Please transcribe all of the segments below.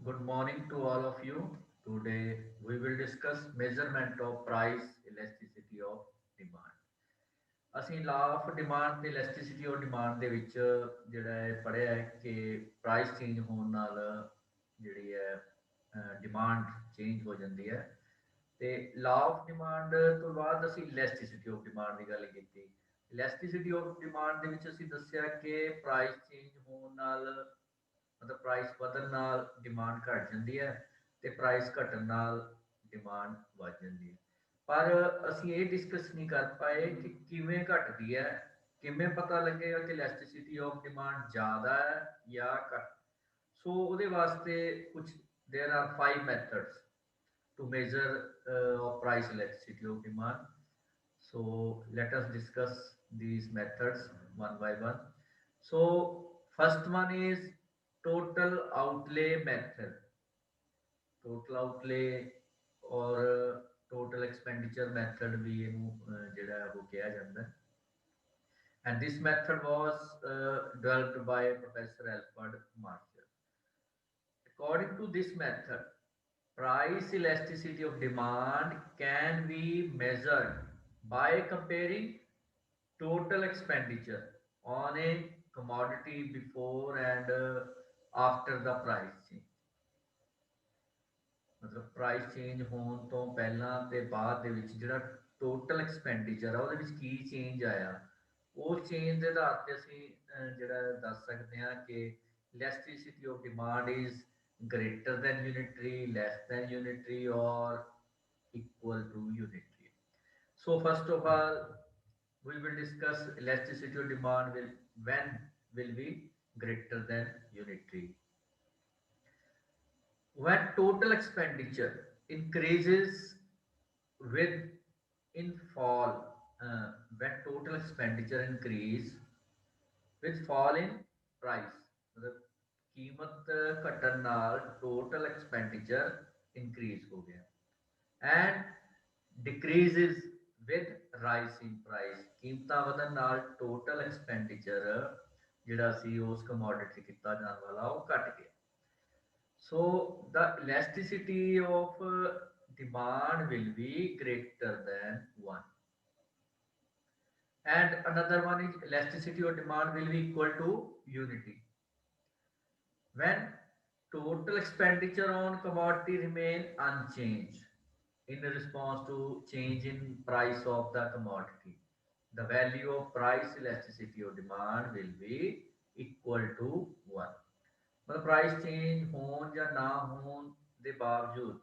Good morning to all of you. Today we will discuss measurement of price elasticity of demand. ਅਸੀਂ law of demand ਤੇ ਇਲੈਸਟੀਸਿਟੀ of demand ਦੇ ਵਿੱਚ ਜਿਹੜਾ ਹੈ ਪੜ੍ਹਿਆ ਹੈ ਕਿ ਪ੍ਰਾਈਸ ਚੇਂਜ ਹੋਣ ਨਾਲ ਜਿਹੜੀ ਹੈ ਡਿਮਾਂਡ ਚੇਂਜ ਹੋ ਜਾਂਦੀ ਹੈ ਤੇ ਲਾ ਆਫ ਡਿਮਾਂਡ ਤੋਂ ਬਾਅਦ ਅਸੀਂ ਇਲੈਸਟੀਸਿਟੀ ਆਫ ਡਿਮਾਂਡ ਦੀ ਗੱਲ ਕੀਤੀ। ਇਲੈਸਟੀਸਿਟੀ ਆਫ ਡਿਮਾਂਡ ਦੇ ਵਿੱਚ ਅਸੀਂ ਦੱਸਿਆ ਕਿ ਪ੍ਰਾਈਸ ਚੇਂਜ ਹੋਣ ਨਾਲ ਮਤਲਬ ਪ੍ਰਾਈਸ ਵਧਣ ਨਾਲ ਡਿਮਾਂਡ ਘਟ ਜਾਂਦੀ ਹੈ ਤੇ ਪ੍ਰਾਈਸ ਘਟਣ ਨਾਲ ਡਿਮਾਂਡ ਵੱਧ ਜਾਂਦੀ ਹੈ। ਪਰ ਅਸੀਂ ਇਹ ਡਿਸਕਸ ਨਹੀਂ ਕਰ ਪਾਏ ਕਿ ਕਿਵੇਂ ਘਟਦੀ ਹੈ, ਕਿਵੇਂ ਪਤਾ ਲੱਗੇਗਾ ਕਿ ਇਲੈਸਟੀਸਿਟੀ ਆਫ ਡਿਮਾਂਡ ਜ਼ਿਆਦਾ ਹੈ ਜਾਂ ਘੱਟ। ਸੋ ਉਹਦੇ ਵਾਸਤੇ ਕੁਝ there are 5 methods to measure price elasticity of demand. So let us discuss these methods one by one. So first one is total outlay method। total outlay और total expenditure method भी ਇਹਨੂੰ ਜਿਹੜਾ ਹੈ ਉਹ ਕਿਹਾ ਜਾਂਦਾ ਹੈ। And this method was developed by Professor Alfred Marshall. According to this method, price elasticity of demand can be measured by comparing total expenditure on a commodity before and after the price change। ਮਤਲਬ price change ਹੋਣ ਤੋਂ ਪਹਿਲਾਂ ਤੇ ਬਾਅਦ ਦੇ ਵਿੱਚ ਜਿਹੜਾ total expenditure ਆ ਉਹਦੇ ਵਿੱਚ ਕੀ ਚੇਂਜ ਆਇਆ, ਉਸ ਚੇਂਜ ਦੇ ਆਧਾਰ ਤੇ ਅਸੀਂ ਜਿਹੜਾ ਦੱਸ ਸਕਦੇ ਹਾਂ ਕਿ elasticity of demand is greater than unitary, less than unitary, or equal to unitary. So first of all, we will discuss elasticity of demand will when will be greater than unitary. When total expenditure increases with in fall, when total expenditure increase with fall in price, मतलब कीमत घटन नाल total expenditure increase हो गया and decreases with rise in price, कीमतां ਵਧਣ ਨਾਲ total expenditure ਜਿਹੜਾ ਸੀ ਉਸ commodity ਕੀਤਾ ਜਾਣ ਵਾਲਾ ਉਹ ਘਟ ਗਿਆ। So the elasticity of demand will be greater than 1. And another one is elasticity of demand will be equal to unity. When total expenditure on commodity remain unchanged in response to change in price of the commodity, the value of price elasticity of demand will be equal to 1। मतलब price change होन या ना होन ਦੇ ਬਾਵਜੂਦ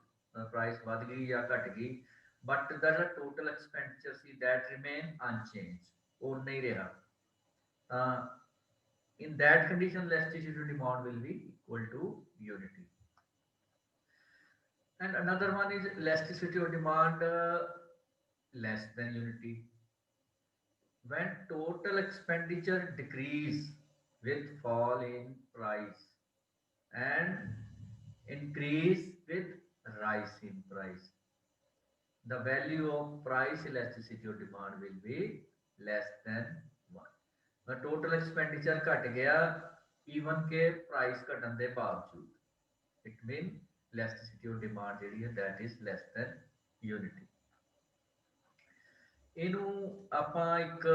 price ਵਧ ਗਈ ਜਾਂ ਘਟ ਗਈ ਬਟ ਦਾ ਜਿਹੜਾ ਟੋਟਲ ਐਕਸਪੈਂਡੀਚਰ ਸੀ ਦੈਟ ਰਿਮੇਨ ਅਨਚੇਂਜ, ਉਹ ਨਹੀਂ ਰਿਹਾ, ਤਾਂ in that condition elasticity demand will be equal to unity। and another one is elasticity of demand less than unity। when total expenditure decrease with fall in price and increase with rise in price, the value of price elasticity of demand will be less than 1। Total expenditure घट गया even के price घटन के बावजूद, it mean elasticity of demand जी है that is less than unity. इनू आपां एक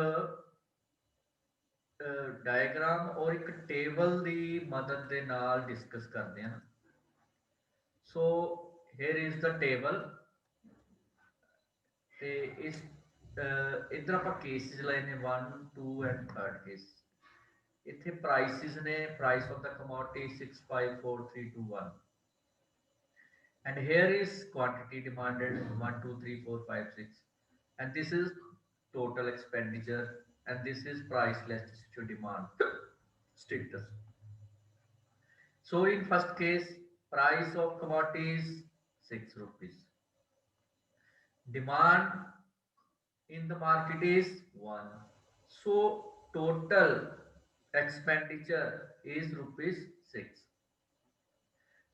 diagram और एक टेबल की मदद के नाल डिस्कस करते हैं। So here is the table ते इस इधर आप केसिस लाए ने 1 2 एंड 3rd केस। इतने प्राइसिस ने price of the commodity 6 5 4 3 2 1 and here is quantity demanded 1 2 3 4 5 6 and this is total expenditure and this is price elasticity demand status। So in first case price of commodity is 6 rupees, demand in the market is 1, so total expenditure is rupees 6।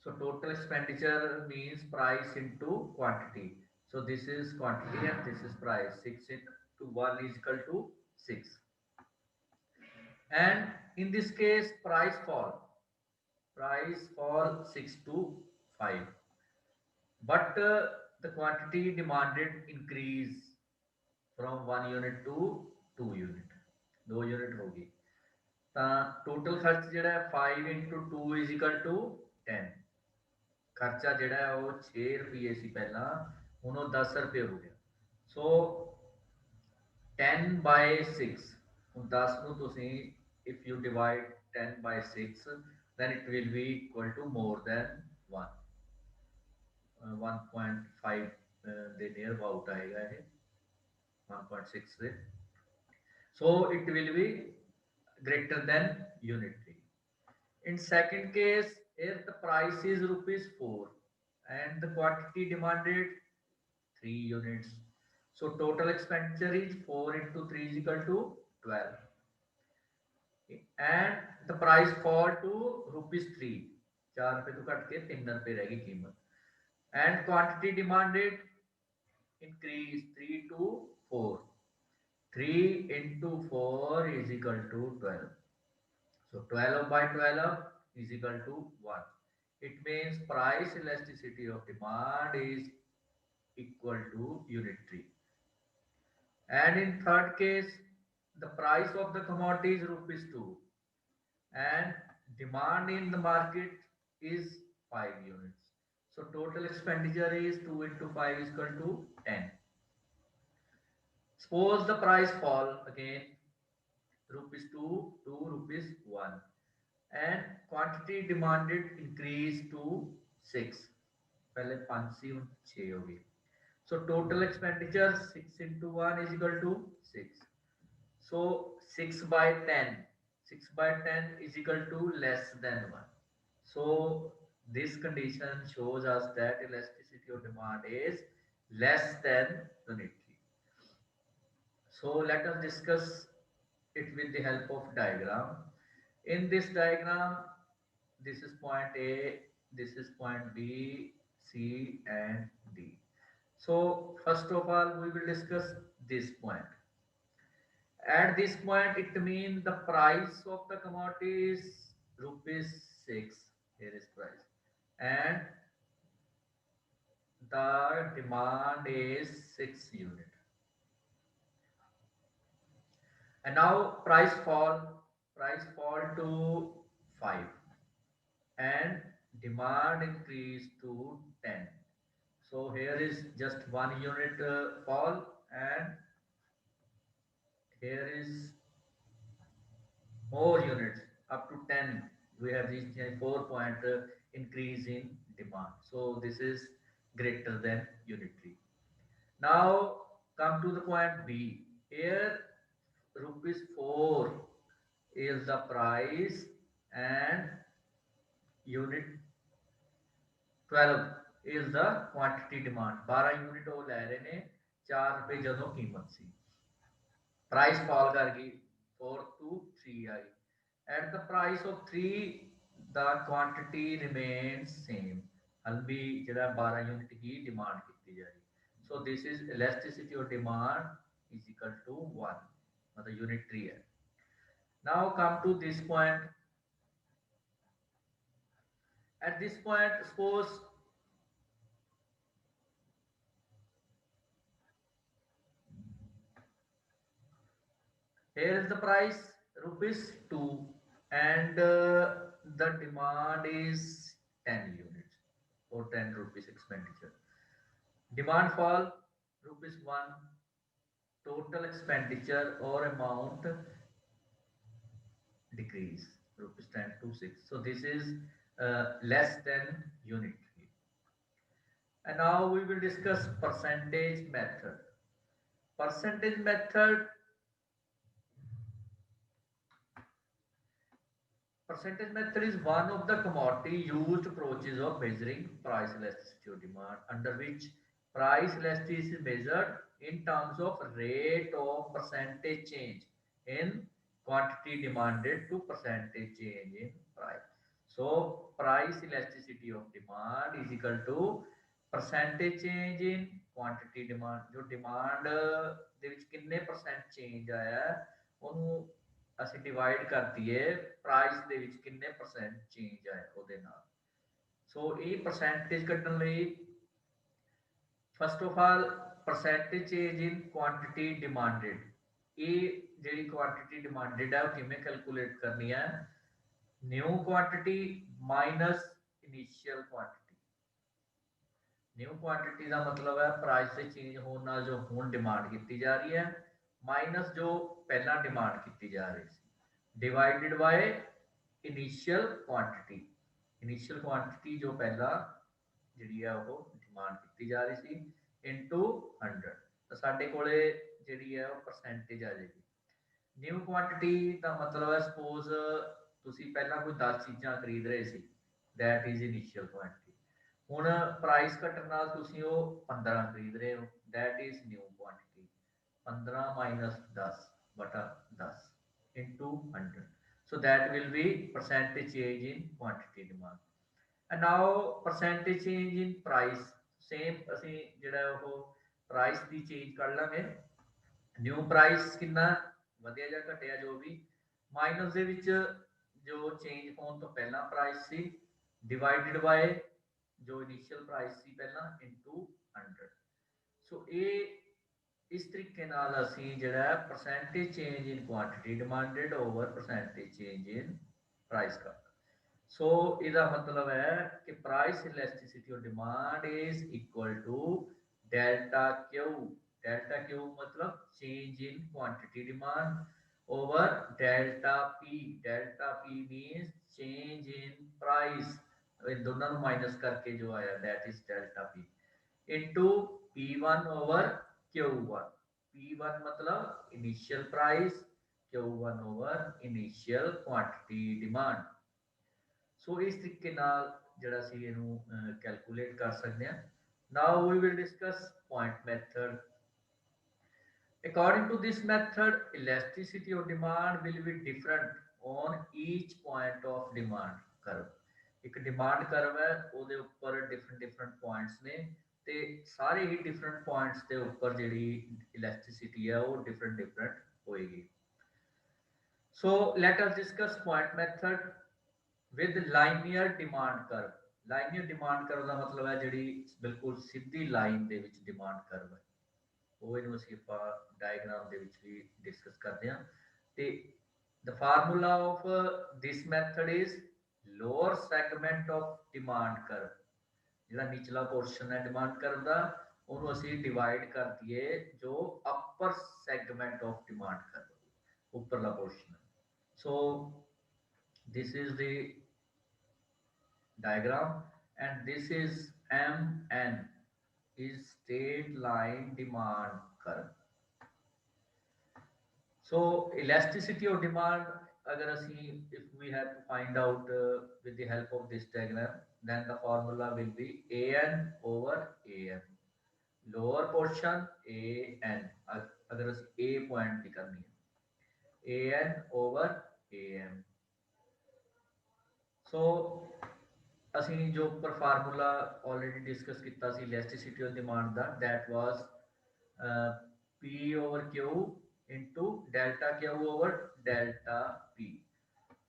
so total expenditure means price into quantity, so this is quantity and this is price, 6 into 1 is equal to 6। and in this case price fall, price fall 6 to 5, but the quantity demanded increase from 1 unit to 2 unit, 2 unit होगी। ਤਾਂ total ਖਰਚ ਜਿਹੜਾ ਹੈ 5 into 2 is equal to 10। ਖਰਚਾ ਜਿਹੜਾ ਹੈ ਉਹ 6 ਰੁਪਏ ਸੀ ਪਹਿਲਾਂ, ਹੁਣ ਉਹ 10 ਰੁਪਏ ਹੋ ਗਿਆ। ਸੋ 10 by 6, ਹੁਣ 10 ਨੂੰ ਤੁਸੀਂ if you divide 10 by 6 then it will be equal to more than 1, 1.5 ਦੇ near about ਆਏਗਾ ਇਹ 1.6 ਦੇ। So it will be greater than unit 3. In second case, if the price is rupees 4 and the quantity demanded 3 units, so total expenditure is 4 into 3 is equal to 12, and the price fall to rupees 3, 4 रुपए तो cut के 3 रुपए रहेगी कीमत, and quantity demanded increase 3 to 4, 3 into 4 is equal to 12. So 12 by 12 is equal to 1. It means price elasticity of demand is equal to unit 3. And in third case, the price of the commodity is rupees 2 and demand in the market is 5 units. So total expenditure is 2 into 5 is equal to 10. Suppose the price fall again rupees 2 to rupees 1 and quantity demanded increase to 6, पहले 5 सी 6 होगी। So total expenditure 6 into 1 is equal to 6. So 6 by 10, 6 by 10 is equal to less than 1. So this condition shows us that elasticity of demand is less than unit 3. So let us discuss it with the help of diagram. In this diagram, this is point A, this is point B, C and D. So first of all, we will discuss this point. At this point, it means the price of the commodity is rupees 6. Here is price, and the demand is 6 unit. And now price fall to 5 and demand increase to 10. So here is just 1 unit fall, and here is more units up to 10. We have reached a 4 point increase in demand. So this is greater than unit 3. Now come to the point B. Here rupees 4 is the price and unit 12 is the quantity demand. 12 unit वो ले रहे ने, 4 रुपए ਜਦੋਂ कीमत सी, price fall कर गई 4 to 3 I. At the price of 3 the quantity remains same, हल भी ਜਿਹੜਾ 12 यूनिट ही डिमांड की जा रही। So this is elasticity of demand is equal to 1, मतलब यूनिट 3 है। Now come to this point. At this point, suppose here is the price rupees 2 and the demand is 10 units or 10 rupees expenditure. Demand fall rupees 1, total expenditure or amount decrease rupees 10 to 6. So this is less than unit 3. And now we will discuss percentage method. Percentage method. Percentage method is one of the commodity used approaches of measuring price elasticity of demand, under which price elasticity is measured in terms of rate of percentage change in quantity demanded to percentage change in price. So price elasticity of demand is equal to percentage change in quantity demand. जो demand ਦੇ ਵਿੱਚ ਕਿੰਨੇ percent change ਆਇਆ ਉਹਨੂੰ ਅਸੀਂ divide ਕਰ ਦਈਏ price ਦੇ ਵਿੱਚ ਕਿੰਨੇ ਪਰਸੈਂਟ ਚੇਂਜ ਹੈ ਉਹਦੇ ਨਾਲ। ਸੋ ਇਹ ਪਰਸੈਂਟੇਜ ਕੱਢਣ ਲਈ first of all percentage change in quantity demanded, ਇਹ ਜਿਹੜੀ ਕੁਆਂਟੀਟੀ ਡਿਮਾਂਡਡ ਹੈ ਉਹ ਕਿਵੇਂ ਕੈਲਕੂਲੇਟ ਕਰਨੀ ਹੈ, new quantity minus initial quantity. New quantity ਦਾ ਮਤਲਬ ਹੈ ਪ੍ਰਾਈਸ ਦੇ ਚੇਂਜ ਹੋਣ ਨਾਲ ਜੋ ਹੁਣ ਡਿਮਾਂਡ ਕੀਤੀ ਜਾ ਰਹੀ ਹੈ ਮਾਈਨਸ ਜੋ ਪਹਿਲਾਂ ਡਿਮਾਂਡ ਕੀਤੀ ਜਾ ਰਹੀ ਸੀ, divided by initial quantity. Initial quantity ਜੋ ਪਹਿਲਾਂ ਜਿਹੜੀ ਹੈ ਉਹ ਡਿਮਾਂਡ ਕੀਤੀ ਜਾ ਰਹੀ ਸੀ ਇਨਟੂ 100, ਤਾਂ ਸਾਡੇ ਕੋਲੇ ਜਿਹੜੀ ਹੈ ਉਹ ਪਰਸੈਂਟੇਜ ਆ ਜਾਏਗੀ। ਨਿਊ ਕੁਆਂਟੀਟੀ ਦਾ ਮਤਲਬ ਹੈ ਸਪੋਜ਼ ਤੁਸੀਂ ਪਹਿਲਾਂ ਕੋਈ 10 ਚੀਜ਼ਾਂ ਖਰੀਦ ਰਹੇ ਸੀ, ਦੈਟ ਇਜ਼ ਇਨੀਸ਼ੀਅਲ ਕੁਆਂਟੀਟੀ। ਹੁਣ ਪ੍ਰਾਈਸ ਘਟਣ ਨਾਲ ਤੁਸੀਂ ਉਹ 15 ਖਰੀਦ ਰਹੇ ਹੋ, that is new quantity. 15 minus 10 ਬਟਾ 10 into 100, so that will be percentage change in quantity demand। and now percentage change in price, same ਅਸੀਂ ਜਿਹੜਾ ਉਹ ਪ੍ਰਾਈਸ ਦੀ ਚੇਂਜ ਕਰ ਲਾਂਗੇ। ਨਿਊ ਪ੍ਰਾਈਸ ਕਿੰਨਾ ਵਧਿਆ ਜਾਂ ਘਟਿਆ ਜੋ ਵੀ, ਮਾਈਨਸ ਦੇ ਵਿੱਚ ਜੋ ਚੇਂਜ ਹੋਣ ਤੋਂ ਪਹਿਲਾਂ ਪ੍ਰਾਈਸ ਸੀ ਡਿਵਾਈਡਡ ਬਾय ਜੋ ਇਨੀਸ਼ੀਅਲ ਪ੍ਰਾਈਸ ਸੀ ਪਹਿਲਾਂ ਇਨਟੂ 100। ਸੋ ਇਹ ਇਸ ਤਰੀਕੇ ਨਾਲ ਅਸੀਂ ਜਿਹੜਾ percentage change in quantity demanded over percentage change in price ਕਰ। ਸੋ ਇਹਦਾ ਮਤਲਬ ਹੈ ਕਿ price elasticity of demand is equal to delta Q. Delta Q मतलब change in quantity demand over delta P. Delta P means change in price, इन दोनों को minus करके जो आया that is delta P into P1 over Q1। P1 मतलब initial price, Q1 over initial quantity demand. सो इस तरीके नाल ਜਿਹੜਾ ਅਸੀਂ ਇਹਨੂੰ ਕੈਲਕੂਲੇਟ ਕਰ ਸਕਦੇ ਹਾਂ। Now we will discuss point method. According to this method, elasticity of demand will be different on each point of demand curve। ਇੱਕ ਡਿਮਾਂਡ ਕਰਵ ਹੈ ਉਹਦੇ ਉੱਪਰ different points ਨੇ ਤੇ ਸਾਰੇ ਹੀ different points ਦੇ ਉੱਪਰ ਜਿਹੜੀ elasticity ਹੈ ਉਹ different ਹੋਏਗੀ। So let us discuss point method with linear demand curve। Linear demand curve ਦਾ ਮਤਲਬ ਹੈ ਜਿਹੜੀ ਬਿਲਕੁਲ ਸਿੱਧੀ ਲਾਈਨ ਦੇ ਵਿੱਚ ਡਿਮਾਂਡ ਕਰਵ ਹੈ, ਉਹ ਇਹਨੂੰ ਅਸੀਂ ਆਪਾਂ ਡਾਇਗਰਾਮ ਦੇ ਵਿੱਚ ਵੀ ਡਿਸਕਸ ਕਰਦੇ ਹਾਂ। ਤੇ the formula of this method is lower segment of demand curve. ਜਿਹੜਾ ਨਿਚਲਾ ਪੋਰਸ਼ਨ ਹੈ ਡਿਮਾਂਡ ਕਰਵ ਦਾ ਉਹਨੂੰ ਅਸੀਂ ਡਿਵਾਈਡ ਕਰ ਦਈਏ ਜੋ upper segment of demand curve, ਉੱਪਰਲਾ portion. So this is the diagram and this is MN is straight line demand curve। so elasticity of demand agar asi if we have to find out with the help of this diagram then the formula will be AN over AM, lower portion AN agar asi A point nikalni hai AN over AM। so ਅਸੀਂ ਜੋ ਉੱਪਰ formula already discuss ਕੀਤਾ ਸੀ elasticity of demand ਦਾ, that was P over Q into delta Q over delta P।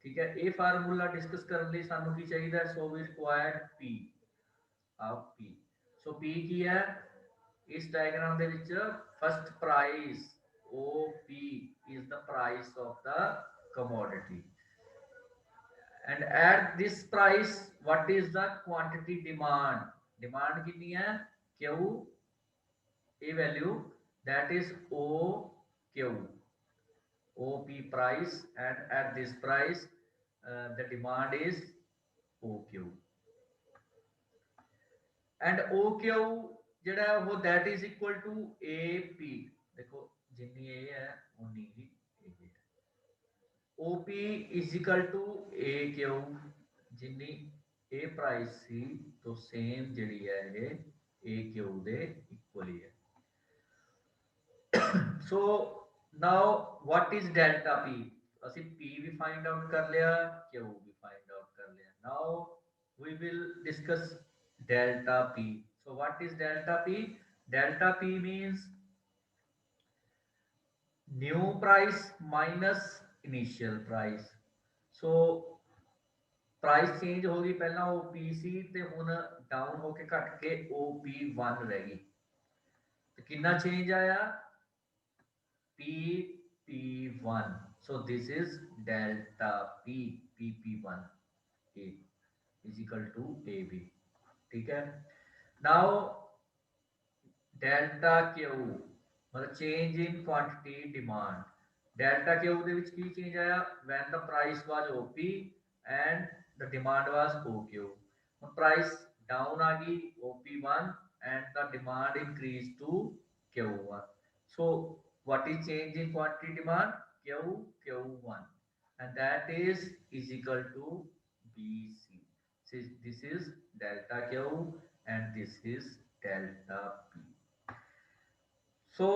ਠੀਕ ਹੈ, ਇਹ formula discuss ਕਰਨ ਲਈ ਸਾਨੂੰ ਕੀ ਚਾਹੀਦਾ, so we required P of P। So P ਕੀ ਹੈ ਇਸ ਡਾਇਗਰਾਮ ਦੇ ਵਿੱਚ, first price OP is the price of the commodity and at this price what is the quantity demand, demand कितनी है Q, a value that is OQ, OP price and at this price the demand is OQ and OQ ਜਿਹੜਾ ਉਹ that is equal to AP। देखो जितनी A है उतनी ही OP is equal to AQ, जिन्नी A price सी तो same जी है ये AQ दे इक्वल ही है। so now what is delta P, ਅਸੀਂ P भी find out कर लिया, Q भी find out कर लिया। now we will discuss delta P। so what is delta P? delta P means new price minus initial price. So price change हो गई, पहला OP सी ते हुण डाउन होके घट के OP1 रह गई। तो कितना चेंज आया? PP1। So this is delta P, PP1 A is equal to AB। ठीक है। Now डेल्टा क्यू मतलब change in quantity demand. Delta Q ਦੇ ਵਿੱਚ ਕੀ ਚੇਂਜ ਆਇਆ? when the price was OP and the demand was OQ। ਹੁਣ price down ਆ ਗਈ OP1 and the demand increased to Q1। so what is change in quantity demand? Q1 and that is equal to BC। this is delta Q and this is delta P। सो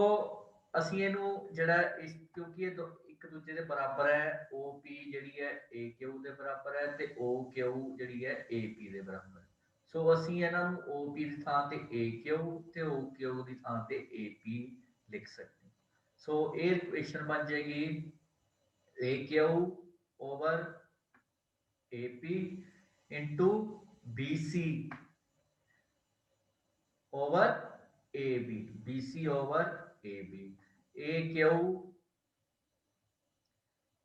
ਅਸੀਂ ਇਹਨੂੰ ਜਿਹੜਾ ਇਸ ਕਿਉਂਕਿ ਇਹ ਇੱਕ ਦੂਜੇ ਦੇ ਬਰਾਬਰ ਹੈ, OP ਜਿਹੜੀ ਹੈ AQ ਦੇ ਬਰਾਬਰ ਹੈ ਤੇ OQ ਜਿਹੜੀ ਹੈ AP ਦੇ ਬਰਾਬਰ। ਸੋ ਅਸੀਂ ਇਹਨਾਂ ਨੂੰ OP ਦੀ ਥਾਂ ਤੇ AQ ਤੇ OQ ਦੀ ਥਾਂ ਤੇ AP ਲਿਖ ਸਕਦੇ। ਸੋ ਇਹ ਇਕੁਏਸ਼ਨ ਬਣ ਜਾਏਗੀ AQ over AP into BC over AB, BC over AB, AQ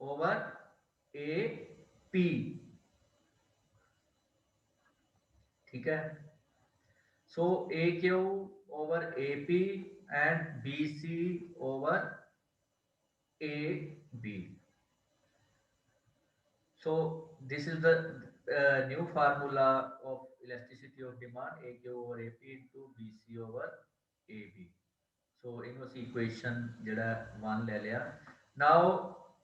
over AP। ठीक है। सो AQ over AP and BC over AB। So this is the new formula of elasticity of demand, AQ over AP into BC over AB। so ਇਹਨੂੰ ਅਸੀਂ equation ਜਿਹੜਾ 1 ਲੈ ਲਿਆ। now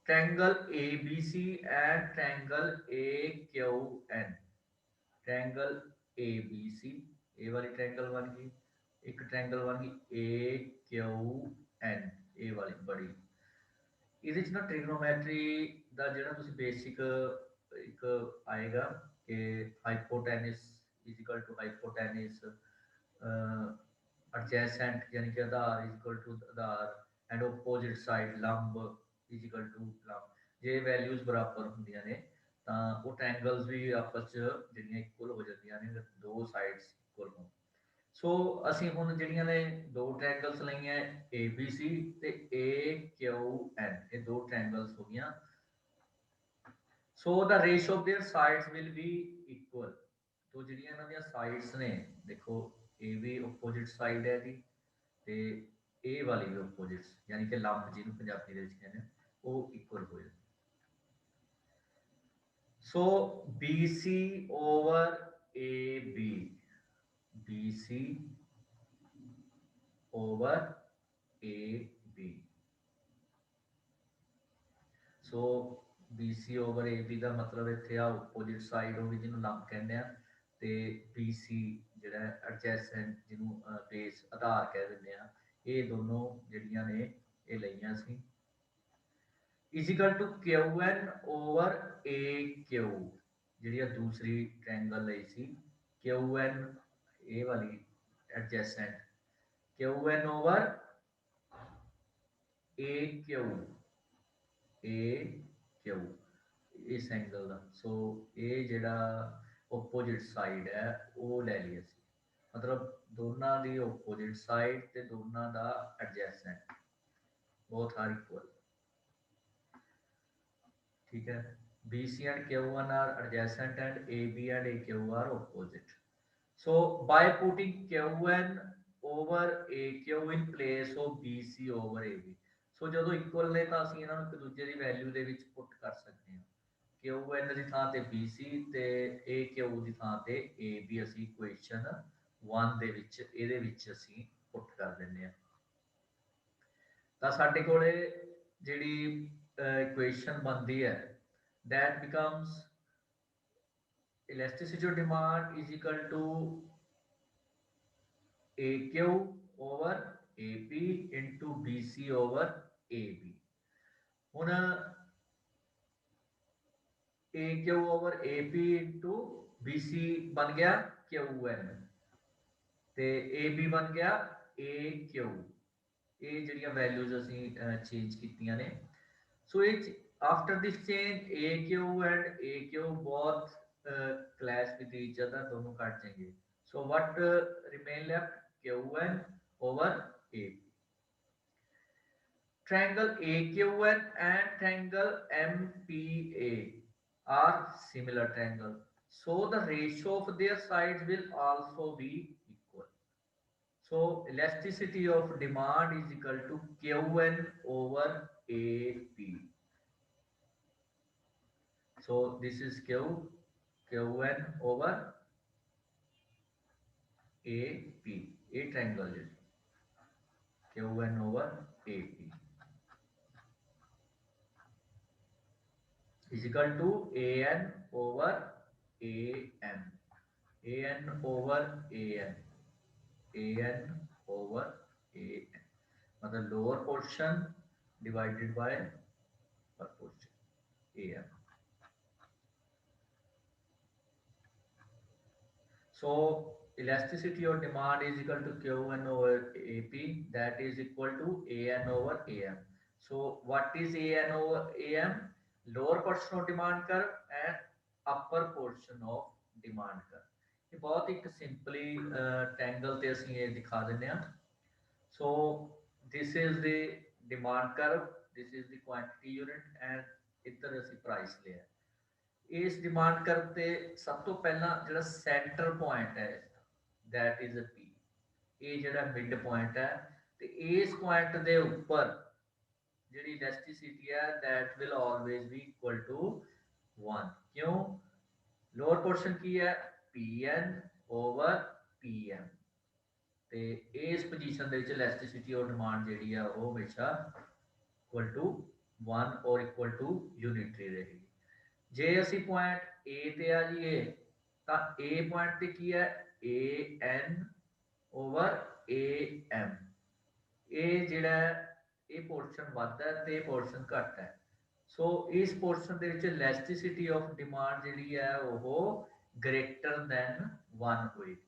triangle ABC and triangle AQN, triangle ABC ਇਹ ਵਾਲੀ triangle ਬਣ ਗਈ, ਇੱਕ triangle ਬਣ ਗਈ AQN ਇਹ ਵਾਲੀ ਬੜੀ। ਇਹਦੇ ਚ ਨਾ ਟ੍ਰਿਗਨੋਮੈਟਰੀ ਦਾ ਜਿਹੜਾ ਤੁਸੀਂ ਬੇਸਿਕ ਇੱਕ ਆਏਗਾ ਕਿ ਹਾਈਪੋਟੈਨਸ ਇਜ਼ ਇਕੁਅਲ ਟੂ ਹਾਈਪੋਟੈਨਸ, adjacent यानी कि आधार is equal to Aadhaar and opposite side लंब is equal to लंब। जे वैल्यूज बराबर ਹੁੰਦੀਆਂ ਨੇ ਤਾਂ ਉਹ ਟ੍ਰਾਇੰਗਲਸ ਵੀ ਆਪਸ ਚ ਜਿਹੜੀਆਂ ਇਕੁਅਲ ਹੋ ਜਾਂਦੀਆਂ ਨੇ, ਦੋ ਸਾਈਡਸ ਇਕੁਅਲ ਹੋਣ। ਸੋ ਅਸੀਂ ਹੁਣ ਜਿਹੜੀਆਂ ਨੇ ਦੋ ਟ੍ਰਾਇੰਗਲਸ ਲਈਆਂ ABC ਤੇ AQN, ਇਹ ਦੋ ਟ੍ਰਾਇੰਗਲਸ ਹੋ ਗਈਆਂ। So the ratio of their sides will be equal. तो ਜਿਹੜੀਆਂ ਇਹਨਾਂ ਦੀਆਂ ਸਾਈਡਸ ਨੇ ਦੇਖੋ ਇਹ ਵੀ ਆਪੋਜ਼ਿਟ ਸਾਈਡ ਹੈ ਦੀ ਤੇ ਇਹ ਵਾਲੀ ਵੀ ਆਪੋਜ਼ਿਟਸ ਯਾਨੀ ਕਿ ਲੰਬ ਜਿਹਨੂੰ ਪੰਜਾਬੀ ਦੇ ਵਿੱਚ ਕਹਿੰਦੇ ਉਹ ਇਕੁਅਲ ਹੋ ਜਾਂਦੇ। ਸੋ BC over AB, BC over AB। ਸੋ BC ਓਵਰ AB ਦਾ ਮਤਲਬ ਇੱਥੇ ਆ ਆਪੋਜ਼ਿਟ ਸਾਈਡ ਹੋ ਗਈ ਜਿਹਨੂੰ ਲੰਬ ਕਹਿੰਦੇ ਆ, ਤੇ BC ਜਿਹੜਾ ਐਡਜੈਸੈਂਟ ਜਿਹਨੂੰ ਬੇਸ ਆਧਾਰ ਕਹਿ ਦਿੰਦੇ ਆ, ਇਹ ਦੋਨੋਂ ਜਿਹੜੀਆਂ ਨੇ ਇਹ ਲਈਆਂ ਸੀ is equal to QN over AQ। ਜਿਹੜੀ ਆ ਦੂਸਰੀ ਟ੍ਰਾਇੰਗਲ ਲਈ ਸੀ QN ਇਹ ਵਾਲੀ adjacent, QN over AQ, AQ ਇਸ ਐਂਗਲ ਦਾ। ਸੋ ਇਹ ਜਿਹੜਾ opposite ਸਾਈਡ ਹੈ ਉਹ ਲੈ ਲਈ ਅਸੀਂ, ਮਤਲਬ ਦੋਨਾਂ ਦੀ opposite ਸਾਈਡ ਤੇ ਦੋਨਾਂ ਦਾ adjacent both are equal। ठीक है। BC and QN are adjacent and AB and AQ are opposite। so by putting QN over AQ in place of BC over AB, so ਜਦੋਂ ਇਕੁਅਲ ਨੇ ਤਾਂ ਅਸੀਂ ਇਹਨਾਂ ਨੂੰ ਇੱਕ ਦੂਜੇ ਦੀ ਵੈਲਿਊ ਦੇ ਵਿੱਚ ਪੁੱਟ ਕਰ ਸਕਦੇ ਹਾਂ। QN ਦੀ ਥਾਂ ਤੇ BC ਤੇ AQ ਦੀ ਥਾਂ ਤੇ AB ਅਸੀਂ ਇਕੁਏਸ਼ਨ 1 ਦੇ ਵਿੱਚ ਇਹਦੇ ਵਿੱਚ ਅਸੀਂ ਪੁੱਟ ਕਰ ਦਿੰਦੇ ਹਾਂ। ਤਾਂ ਸਾਡੇ ਕੋਲੇ ਜਿਹੜੀ ਇਕੁਏਸ਼ਨ ਬਣਦੀ ਹੈ that becomes elasticity of demand is equal to AQ over AP into BC over AB। ਹੁਣ AQ over AP into BC बन गया QN ਤੇ AB बन गया AQ। ਇਹ ਜਿਹੜੀਆਂ ਵੈਲਿਊਜ਼ ਅਸੀਂ ਚੇਂਜ ਕੀਤੀਆਂ ਨੇ। ਸੋ ਇਹ after this change, AQ and AQ both clash with each other, दोनों काट जाएंगे. So what remain left? QN over AP. Triangle AQN and triangle MPA are similar triangle. So the ratio of their sides will also be equal. So elasticity of demand is equal to Qn over AP. So this is Qn over AP. A triangle is Qn over AP is equal to An over Am. An over An. An over An. मतलब lower portion divided by upper portion Am. So elasticity of demand is equal to Qn over AP. That is equal to An over Am. So what is An over Am? Lower portion of demand curve and upper portion of demand curve. ये बहुत एक simply triangle ਤੇ ਅਸੀਂ ਇਹ ਦਿਖਾ ਦਿੰਨੇ ਆ. So this is the demand curve, this is the quantity unit and ਇੱਧਰ ਅਸੀਂ price ਲਿਆ. ਇਸ ਡਿਮਾਂਡ ਕਰਵ ਤੇ ਸਭ ਤੋਂ ਪਹਿਲਾਂ ਜਿਹੜਾ ਸੈਂਟਰ ਪੁਆਇੰਟ ਹੈ that is a P. ਇਹ ਜਿਹੜਾ ਮਿਡ ਪੁਆਇੰਟ ਹੈ ਤੇ ਇਸ ਪੁਆਇੰਟ ਦੇ ਉੱਪਰ ਜਿਹੜੀ ਇਲੈਸਟਿਸਿਟੀ ਹੈ that will always be equal to 1. ਕਿਉਂ? ਲੋਅਰ ਪੋਰਸ਼ਨ ਕੀ ਹੈ Pn over Pm ਤੇ ਇਸ ਪੋਜੀਸ਼ਨ ਦੇ ਵਿੱਚ ਇਲੈਸਟਿਸਿਟੀ ਔਰ ਡਿਮਾਂਡ ਜਿਹੜੀ ਆ ਉਹ ਹਮੇਸ਼ਾ ਇਕੁਅਲ ਟੂ 1 ਔਰ ਇਕੁਅਲ ਟੂ ਯੂਨਿਟਰੀ ਰਹੇਗੀ. ਜੇ ਅਸੀਂ ਪੁਆਇੰਟ A ਤੇ ਆ ਜਾਈਏ ਤਾਂ A ਪੁਆਇੰਟ ਤੇ ਕੀ ਹੈ An over Am. ਇਹ ਜਿਹੜਾ ਇਹ ਪੋਰਸ਼ਨ ਵੱਧ ਹੈ ਤੇ ਇਹ ਪੋਰਸ਼ਨ ਘੱਟ ਹੈ. ਸੋ ਇਸ ਪੋਰਸ਼ਨ ਦੇ ਵਿੱਚ ਇਲੈਸਟਿਸਿਟੀ ਆਫ ਡਿਮਾਂਡ ਜਿਹੜੀ ਹੈ ਉਹ ਗ੍ਰੇਟਰ ਦੈਨ 1 ਹੋਏਗੀ.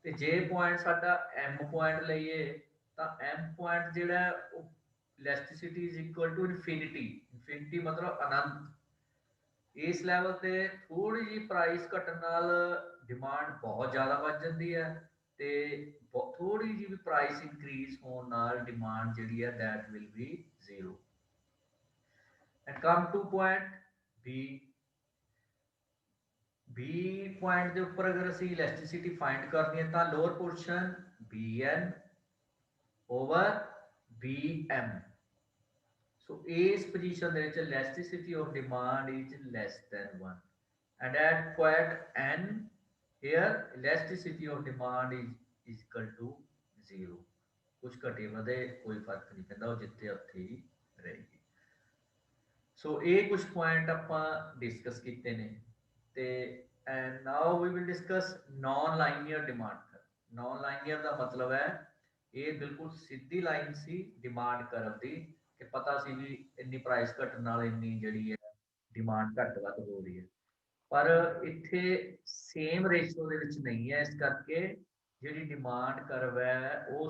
ਤੇ ਜੇ ਪੁਆਇੰਟ ਸਾਡਾ M ਪੁਆਇੰਟ ਲਈਏ ਤਾਂ M ਪੁਆਇੰਟ ਜਿਹੜਾ ਉਹ elasticity is equal to infinity. Infinity ਮਤਲਬ ਅਨੰਤ. ਇਸ ਲੈਵਲ ਤੇ ਥੋੜੀ ਜੀ ਪ੍ਰਾਈਸ ਘਟਣ ਨਾਲ ਡਿਮਾਂਡ ਬਹੁਤ ਜ਼ਿਆਦਾ ਵੱਧ ਜਾਂਦੀ ਹੈ ਤੇ ਥੋੜੀ ਜੀ ਵੀ ਪ੍ਰਾਈਸ ਇਨਕਰੀਜ਼ ਹੋਣ ਨਾਲ ਡਿਮਾਂਡ ਜਿਹੜੀ ਹੈ that will be 0. and come to point B. B point ਦੇ ਉੱਪਰ ਅਗਰ ਅਸੀਂ ਇਲੈਸਟਿਸਿਟੀ ਫਾਈਂਡ ਕਰਨੀ ਹੈ ਤਾਂ lower portion Bn over Bm. So A's position there is elasticity of demand is less than 1. And at point N, here elasticity of demand is equal to 0. कुछ घटे वधे कोई फर्क नहीं पैंदा जिथे उत्थे ही रहेगी. So ये कुछ पॉइंट ਆਪਾਂ डिस्कस ਕੀਤੇ ਨੇ ਤੇ and now we will discuss non linear demand curve. Non linear ਦਾ ਮਤਲਬ ਹੈ ਇਹ ਬਿਲਕੁਲ ਸਿੱਧੀ ਲਾਈਨ ਸੀ ਡਿਮਾਂਡ ਕਰਵ ਦੀ ਕਿ ਪਤਾ ਸੀ ਵੀ ਇੰਨੀ ਪ੍ਰਾਈਸ ਘਟਣ ਨਾਲ ਇੰਨੀ ਜਿਹੜੀ ਹੈ ਡਿਮਾਂਡ ਘੱਟ ਵੱਧ ਹੋ ਰਹੀ ਹੈ ਪਰ ਇੱਥੇ ਸੇਮ ਰੇਸ਼ੋ ਦੇ ਵਿੱਚ ਨਹੀਂ ਹੈ ਇਸ ਕਰਕੇ ਜਿਹੜੀ ਡਿਮਾਂਡ ਕਰਵ ਹੈ ਉਹ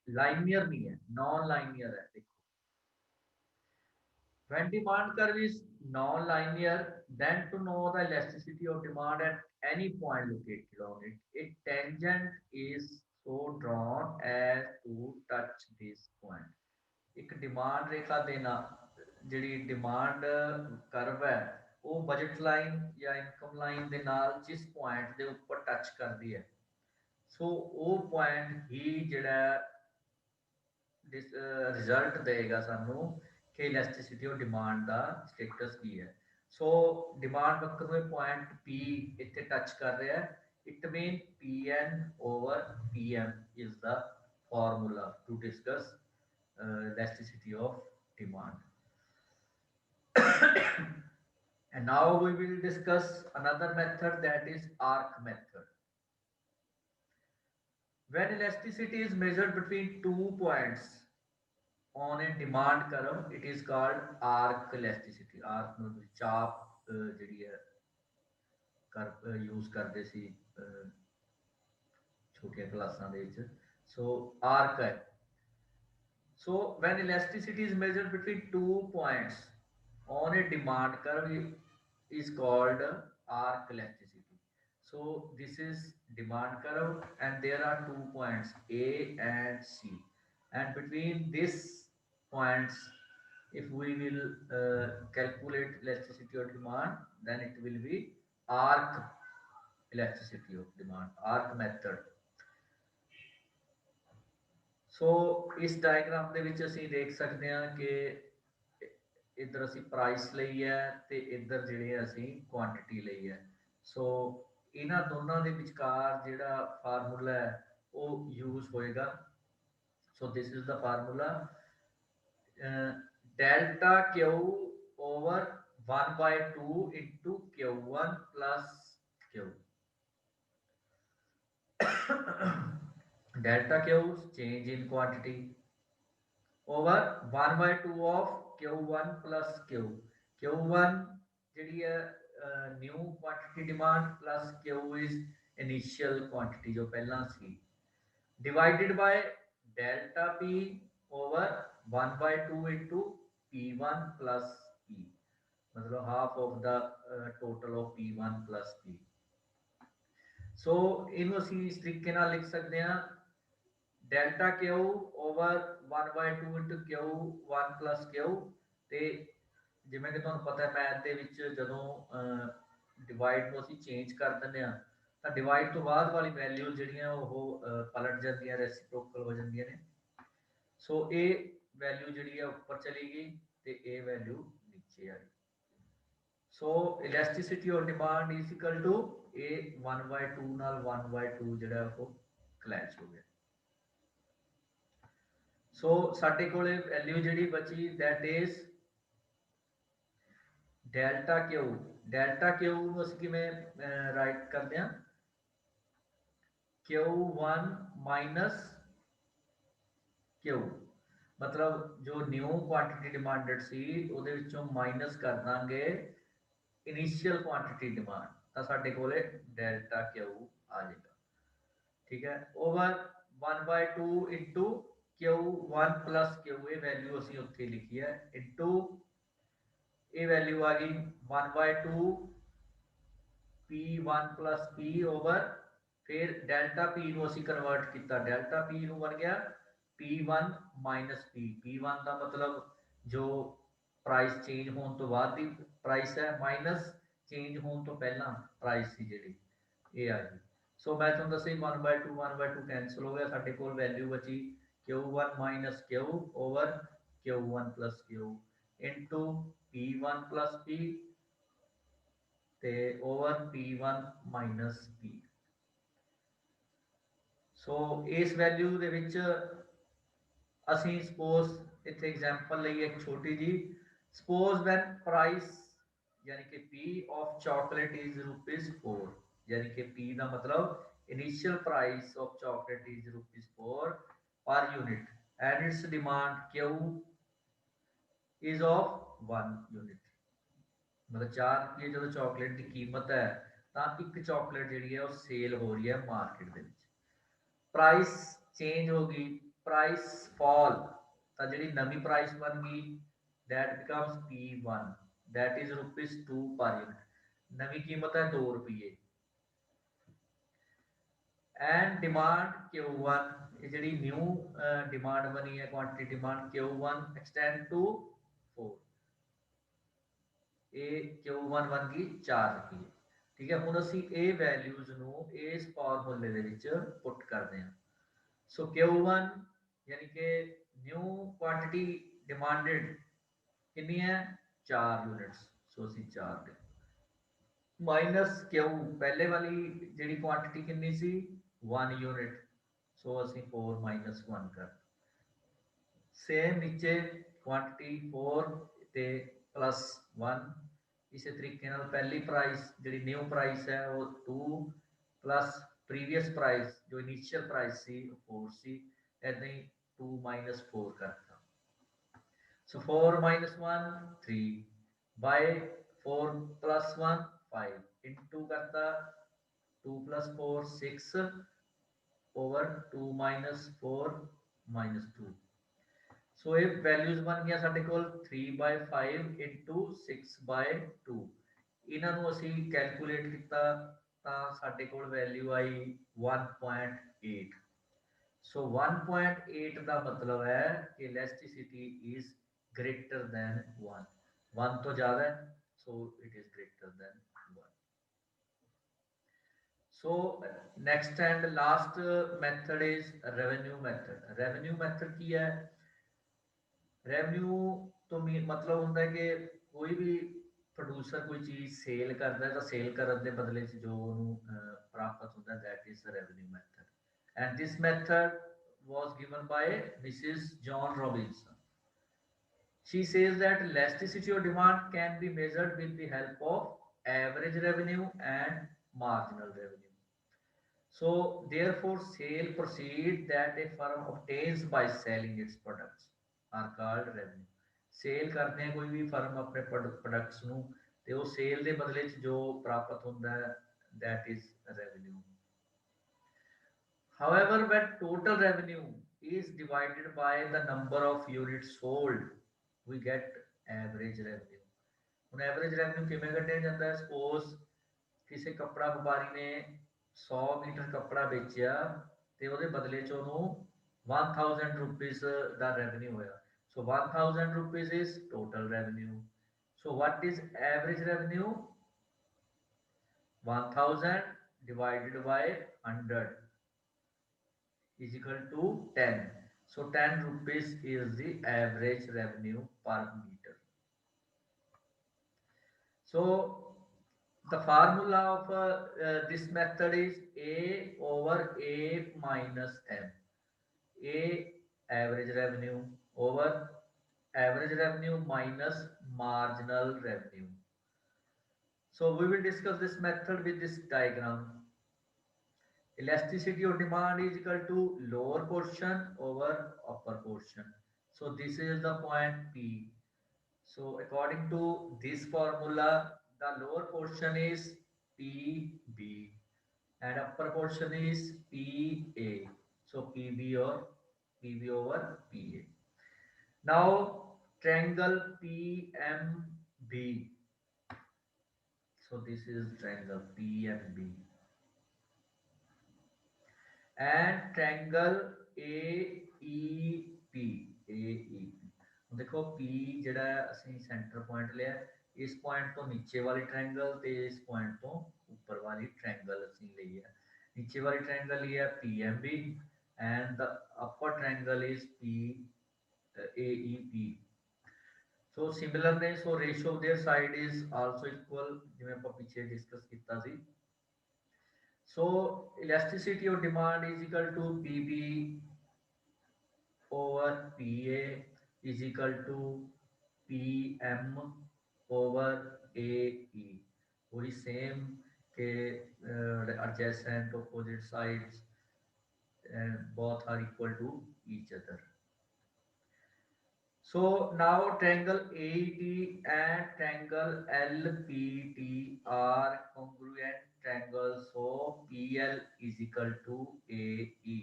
ਲਾਈਨੀਅਰ ਨਹੀਂ ਹੈ ਨॉन ਲਾਈਨੀਅਰ ਹੈ. ਦੇਖੋ when demand curve is non-linear then to know the elasticity of demand at any point located on it a tangent is so drawn as to touch this point. एक डिमांड रेखा देना जी demand करव है वो बजट लाइन या income line के नाल जिस point के उपर टच करती है सो वो पॉइंट ही जड़ा रिजल्ट देगा सानू कि इलैस्टिसिटी और डिमांड का स्टेटस की है. सो डिमांड वक्त पॉइंट P इतने टच कर रहा है it mean Pn over Pm is the formula to discuss elasticity of demand. And now we will discuss another method that is arc method. When elasticity is measured between 2 points on a demand curve it is called arc elasticity. Arc ਨੂੰ ਚਾਪ ਜਿਹੜੀ ਹੈ ਕਰ use ਕਰਦੇ ਸੀ ਛੋਟੀਆਂ ਕਲਾਸਾਂ ਦੇ ਵਿੱਚ. ਸੋ ਆਰਕ ਹੈ. So when elasticity is measured between 2 points on a demand curve is called arc elasticity. So this is demand curve and there are 2 points A and C, and between these points if we will calculate elasticity of demand, then it will be arc elasticity of demand, arc method. ਸੋ ਇਸ diagram ਦੇ ਵਿੱਚ ਅਸੀਂ ਦੇਖ ਸਕਦੇ ਹਾਂ ਕਿ ਇੱਧਰ ਅਸੀਂ ਪ੍ਰਾਈਸ ਲਈ ਹੈ ਤੇ ਇੱਧਰ ਜਿਹੜੇ ਅਸੀਂ ਕੁਆਂਟੀਟੀ ਲਈ ਹੈ। ਸੋ ਇਹਨਾਂ ਦੋਨਾਂ ਦੇ ਵਿਚਕਾਰ ਜਿਹੜਾ ਫਾਰਮੂਲਾ ਹੈ ਉਹ ਯੂਜ਼ ਹੋਏਗਾ। So this is the formula delta Q over 1/2 into Q1 plus Q. Delta Q change in quantity over 1/2 of Q1 plus Q. Q1 ਜਿਹੜੀ ਹੈ new quantity demand plus Q is initial quantity जो पहला सी, divided by delta P over 1/2 into P1 plus P, मतलब half of the total of P1 plus P. सो इनू असी इस तरीके नाल लिख सकते हैं delta Q over 1/2 into Q1 plus Q. तो जिमें कि तुहानू पता है मैथ दे विच जदों डिवाइड नू असी चेंज कर दिंदे आ तां डिवाइड तो बाद वाली वैल्यूज जिहड़ियां ओह पलट जांदियां, रेसिप्रोकल हो जांदियां ने। सो ये वैल्यू जिहड़ी है ऊपर चली गई ते ये वैल्यू नीचे आ गई। So elasticity of demand is equal to a 1/2 नाल 1/2 ਜਿਹੜਾ ਉਹ ਕਲੈਸ਼ ਹੋ ਗਿਆ। ਸੋ ਸਾਡੇ ਕੋਲੇ ਵੈਲਿਊ ਜਿਹੜੀ ਬਚੀ that is delta Q. Delta Q ਨੂੰ ਅਸੀਂ ਕਿਵੇਂ ਰਾਈਟ ਕਰਦੇ ਹਾਂ, Q1 माइनस Q, मतलब जो न्यू क्वांटिटी डिमांडेड सी ਉਹਦੇ ਵਿੱਚੋਂ ਮਾਈਨਸ ਕਰ ਦਾਂਗੇ इनिशियल क्वांटिटी डिमांड, तो साडे कोले डेल्टा क्यू आ जाएगा। ठीक है, over 1/2 into Q1 plus Q, ये वैल्यू असी उत्थे लिखी है इंटू ये वैल्यू आ गई 1/2 P1 प्लस P ओवर फिर डेल्टा P नू असी कन्वर्ट किया, डेल्टा P नू बन गया P1 माइनस P। P1 का मतलब जो प्राइस चेंज होने तो बाद की प्राइस है माइनस चेंज होने तो पहला प्राइस सी जी ये आ गई। सो मैं तुहानू दस्सी 1/2 कैंसल हो गया, साडे कोल वैल्यू बची Q1 minus Q over Q1 plus Q into P1 plus P ते ओवर P1 माइनस P। सो इस वैल्यू दे विच असी सपोज इत्थे एग्जांपल लईए एक छोटी जी, सपोज व्हेन प्राइस यानी कि P ऑफ चॉकलेट इज ₹4, यानी कि P का मतलब initial price of chocolate is ₹4 per unit and it's demand Q is of 1 unit, मतलब ₹4 जो चॉकलेट की कीमत है तो एक चॉकलेट जी है सेल हो रही है मार्केट के, प्राइस चेंज हो गई, प्राइस फॉल तो जी नवी प्राइस बन गई that becomes P1 that is ₹2 per unit, नवी कीमत है ₹2 एंड डिमांड Q1 ये जी न्यू डिमांड बनी है quantity demand Q1 extend to 4, ये Q1 बन गई ₹4। ठीक है, हुण असीं ये वैल्यूज नू इस फॉर्मूले दे विच पुट करदे हां। सो Q1 यानी कि न्यू क्वांटिटी डिमांडेड कितनी है 4 यूनिट्स, सो असी 4 दे माइनस Q पहले वाली जी क्वांटिटी कितनी सी 1 यूनिट, सो असी 4 माइनस 1 कर सेम नीचे क्वांटिटी 4 ते प्लस 1। इस तरीके नाल पहली प्राइस जी न्यू प्राइस है वो 2 प्लस प्रीवियस प्राइस जो इनिशियल प्राइस सी 4 सी, ऐसे ही 2 माइनस 4 करता। So 4 minus 1 3 by 4 plus 1 5 into करता 2 plus 4 6 over 2 minus 4 minus 2। सो ये वैल्यूज बन गया साडे कोल 3/5 इंटू 6/2 इन्हों असी कैलकुलेट किया तो साडे कोल वैल्यू आई 1.8 सो 1.8 का मतलब है कि इलैस्टिसिटी इज ग्रेटर दैन 1 तो ज़्यादा है so it is greater than 1 so next and last method is revenue method की है रेवन्यू तो मतलब होंगे कि कोई भी प्रोड्यूसर कोई चीज़ सेल करता है तो सेल करने के बदले जो प्राप्त होता है that is revenue method and this method was given by Mrs. John Robinson. She says that elasticity of demand can be measured with the help of average revenue and marginal revenue. So, therefore, sale proceeds that a firm obtains by selling its products are called revenue. Sell करते हैं कोई भी firm अपने products ਨੂੰ ਤੇ ਉਹ sale ਦੇ ਬਦਲੇ ਚ ਜੋ ਪ੍ਰਾਪਤ ਹੁੰਦਾ ਹੈ that is revenue. However, when total revenue is divided by the number of units sold, we get average revenue. ਹੁਣ average revenue ਕਿਵੇਂ ਕੱਢਿਆ ਜਾਂਦਾ ਹੈ suppose ਕਿਸੇ ਕੱਪੜਾ ਵਪਾਰੀ ਨੇ 100 मीटर कपड़ा बेचा तो वो बदले च उन्होंने 1000 रुपीज़ का रेवन्यू होया सो 1000 rupees is total revenue so what is average revenue 1000 divided by 100 is equal to 10 so 10 rupees is the average revenue per meter so the formula of this method is A over A minus M. A average revenue over average revenue minus marginal revenue. So we will discuss this method with this diagram. Elasticity of demand is equal to lower portion over upper portion. So this is the point P. So according to this formula, the lower portion is PB and upper portion is PA. So PB over PA. Now triangle PMB. So this is triangle PMB and triangle AEP. देखो P ਜਿਹੜਾ ਅਸੀਂ centre point ਲਿਆ ਇਸ point ਤੋਂ ਨੀਚੇ ਵਾਲੀ triangle ਤੇ ਇਸ ਪੁਆਇੰਟ ਤੋਂ ਉੱਪਰ ਵਾਲੀ ਟ੍ਰਾਇੰਗਲ ਅਸੀਂ ਲਈ ਹੈ ਨੀਚੇ ਵਾਲੀ ਟ੍ਰਾਇੰਗਲ ਲਈ ਹੈ PMB and the upper triangle is AEP so similar ਨੇ so ratio of their side is also equal ਜਿਵੇਂ ਆਪਾਂ ਪਿੱਛੇ ਡਿਸਕਸ ਕੀਤਾ ਸੀ so elasticity of demand is equal to PB over PA is equal to PM over AE वही same के adjacent opposite sides and both are equal to each other. So now triangle AET and triangle LPT are congruent triangles so PL is equal to AE.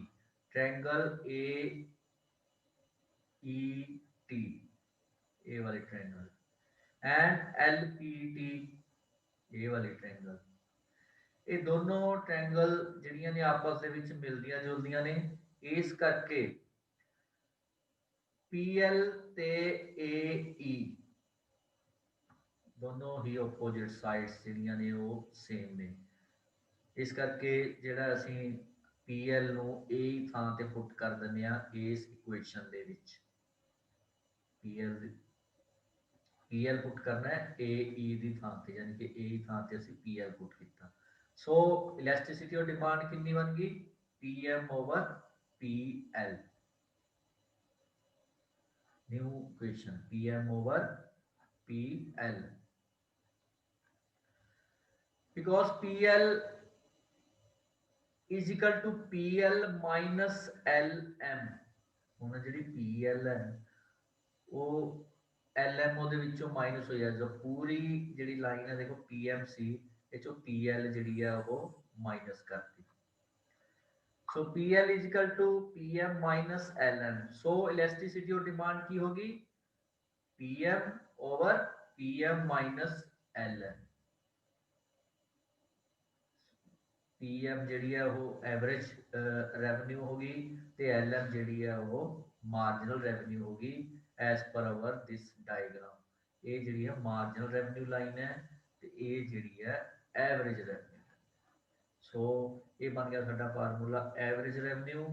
Triangle AET A वाली triangle and LPT A वाली triangle ਇਹ ਦੋਨੋਂ triangle ਜਿਹੜੀਆਂ ਨੇ ਆਪਸ ਦੇ ਵਿੱਚ ਮਿਲਦੀਆਂ ਜੁਲਦੀਆਂ ਨੇ ਇਸ ਕਰਕੇ PL ਤੇ AE ਦੋਨੋਂ ਹੀ ਆਪੋਜ਼ਿਟ ਸਾਈਡਸ ਜਿਹੜੀਆਂ ਨੇ ਉਹ ਸੇਮ ਨੇ ਇਸ ਕਰਕੇ ਜਿਹੜਾ ਅਸੀਂ PL ਨੂੰ A ਥਾਂ ਤੇ ਪੁੱਟ ਕਰ ਦਿੰਦੇ ਆ ਇਸ ਇਕੁਏਸ਼ਨ ਦੇ ਵਿੱਚ PL पुट करना है AE ਦੀ ਥਾਂ ਤੇ ਯਾਨੀ ਕਿ A ਥਾਂ ਤੇ ਅਸੀਂ PL ਪੁੱਟ ਕੀਤਾ ਸੋ ਇਲਾਸਟਿਸਿਟੀ ਆਫ ਡਿਮਾਂਡ ਕਿੰਨੀ ਬਣ ਗਈ PM over PL new equation PM over PL because PL is equal to PL minus LM ਹੁਣ ਜਿਹੜੀ PL ਹੈ ਉਹ LM ਉਹਦੇ ਵਿੱਚੋਂ ਮਾਈਨਸ ਹੋ ਜਾਏਗਾ ਪੂਰੀ ਜਿਹੜੀ ਲਾਈਨ ਹੈ ਦੇਖੋ PM ਸੀ ਇਹ ਚੋਂ PL ਜਿਹੜੀ ਆ ਉਹ ਮਾਈਨਸ ਕਰਤੀ So PL is equal to PM minus LN. So elasticity of demand की होगी PM over PM minus LN. PM ਜਿਹੜੀ ਹੈ ਉਹ ਐਵਰੇਜ ਰੈਵਨਿਊ ਹੋਗੀ ਤੇ LM ਜਿਹੜੀ ਹੈ ਉਹ ਮਾਰਜਨਲ ਰੈਵਨਿਊ ਹੋਗੀ ਐਸ ਪਰ ਆਵਰ ਦਿਸ ਡਾਇਗਰਾਮ। ਇਹ ਜਿਹੜੀ ਹੈ ਮਾਰਜਨਲ ਰੈਵਨਿਊ ਲਾਈਨ ਹੈ ਤੇ ਇਹ ਜਿਹੜੀ ਹੈ ਐਵਰੇਜ ਰੈਵਨਿਊ। ਸੋ ਇਹ ਬਣ ਗਿਆ ਸਾਡਾ formula average revenue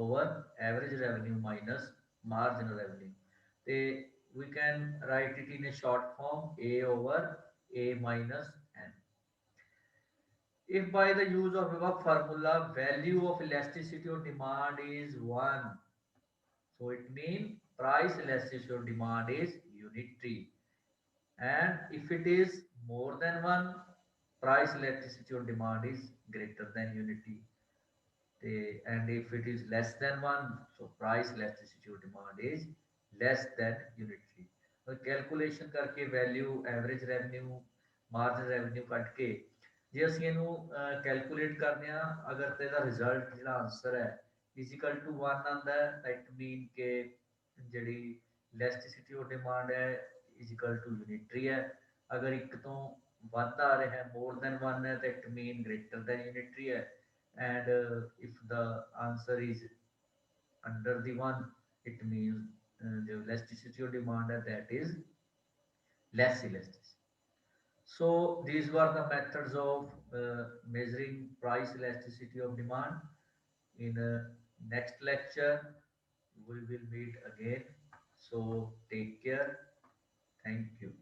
over average revenue minus marginal revenue ਤੇ we can write it in a short form A over A minus N. If by the use of above formula value of elasticity of demand is 1, so it means price elasticity of demand is unitary. And if it is more than 1, price elasticity of demand is greater than unity. And if it is less than 1, so price elasticity of demand is less than unitary. Calculation करके value average revenue marginal revenue cut के ਜੇ ਅਸੀਂ ਇਹਨੂੰ calculate ਕਰਦੇ ਆ ਅਗਰ ਤੇ ਇਹਦਾ ਰਿਜ਼ਲਟ ਜਿਹੜਾ ਆਨਸਰ ਹੈ ਇਜ਼ੀਕਲ ਟੂ 1 ਆਂਦਾ ਹੈ ਦੈਟ ਮੀਨ ਕਿ ਜਿਹੜੀ ਇਲੈਸਟਿਸਿਟੀ ਆਫ ਡਿਮਾਂਡ ਹੈ ਇਜ਼ੀਕਲ ਟੂ ਯੂਨਿਟਰੀ ਹੈ। ਅਗਰ ਇੱਕ ਤੋਂ ਵੱਧ ਆ ਰਿਹਾ ਹੈ ਮੋਰ ਦੈਨ 1 ਹੈ ਤਾਂ it mean greater then unitary ਹੈ। And if the answer is under the 1, it means the elasticity of demand that is less elasticity. So these were the methods of measuring price elasticity of demand. In next lecture we will meet again, so take care. Thank you.